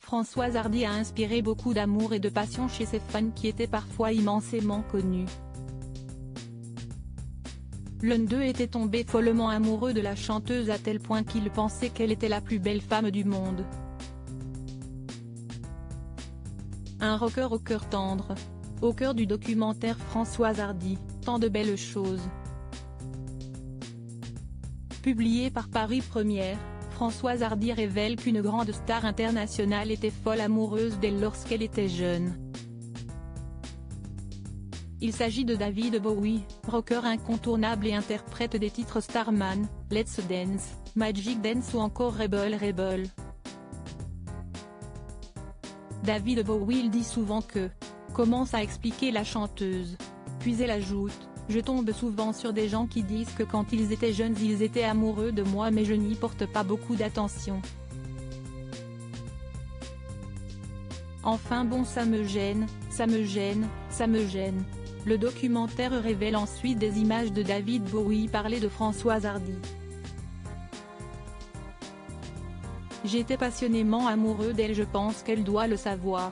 Françoise Hardy a inspiré beaucoup d'amour et de passion chez ses fans qui étaient parfois immensément connus. L'un d'eux était tombé follement amoureux de la chanteuse à tel point qu'il pensait qu'elle était la plus belle femme du monde. Un rocker au cœur tendre. Au cœur du documentaire Françoise Hardy, tant de belles choses. Publié par Paris Première, Françoise Hardy révèle qu'une grande star internationale était folle amoureuse d'elle lorsqu'elle était jeune. Il s'agit de David Bowie, rocker incontournable et interprète des titres Starman, Let's Dance, Magic Dance ou encore Rebel Rebel. David Bowie il dit souvent que « commence à expliquer la chanteuse ». Puis elle ajoute « Je tombe souvent sur des gens qui disent que quand ils étaient jeunes ils étaient amoureux de moi mais je n'y porte pas beaucoup d'attention. Enfin bon ça me gêne, ça me gêne, ça me gêne ». Le documentaire révèle ensuite des images de David Bowie parler de Françoise Hardy. J'étais passionnément amoureux d'elle, je pense qu'elle doit le savoir.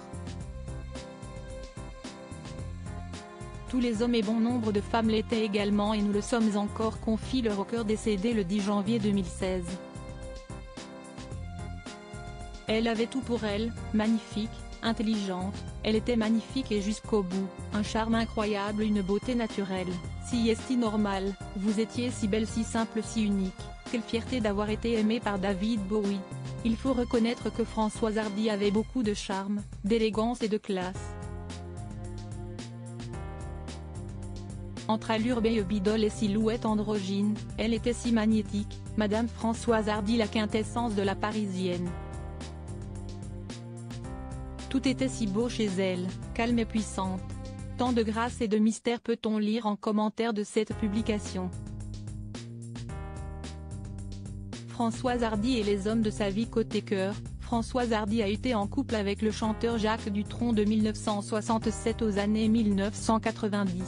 Tous les hommes et bon nombre de femmes l'étaient également et nous le sommes encore, confie le rocker décédé le 10 janvier 2016. Elle avait tout pour elle, magnifique, intelligente, elle était magnifique et jusqu'au bout, un charme incroyable, une beauté naturelle, si est-il normal, vous étiez si belle, si simple, si unique, quelle fierté d'avoir été aimée par David Bowie. Il faut reconnaître que Françoise Hardy avait beaucoup de charme, d'élégance et de classe. Entre allure baby doll et silhouette androgyne, elle était si magnétique, Madame Françoise Hardy, la quintessence de la parisienne. Tout était si beau chez elle, calme et puissante. Tant de grâce et de mystère peut-on lire en commentaire de cette publication. Françoise Hardy et les hommes de sa vie côté cœur. Françoise Hardy a été en couple avec le chanteur Jacques Dutronc de 1967 aux années 1990.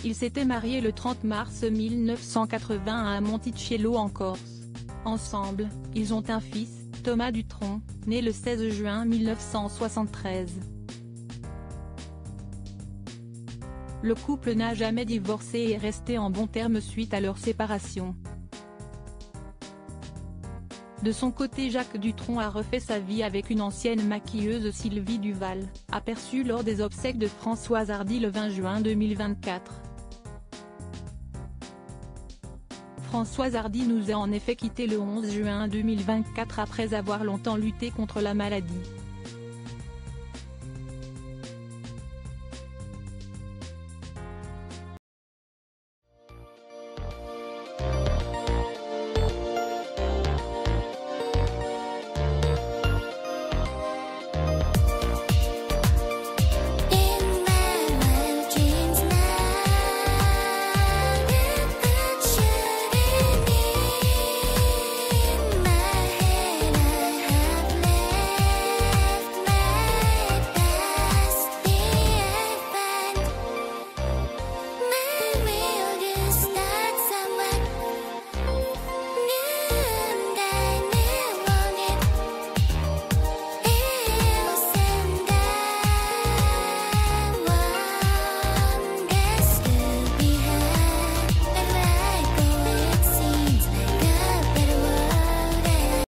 Ils s'étaient mariés le 30 mars 1980 à Monticello en Corse. Ensemble, ils ont un fils, Thomas Dutronc, né le 16 juin 1973. Le couple n'a jamais divorcé et est resté en bons termes suite à leur séparation. De son côté, Jacques Dutronc a refait sa vie avec une ancienne maquilleuse, Sylvie Duval, aperçue lors des obsèques de Françoise Hardy le 20 juin 2024. Françoise Hardy nous a en effet quitté le 11 juin 2024 après avoir longtemps lutté contre la maladie.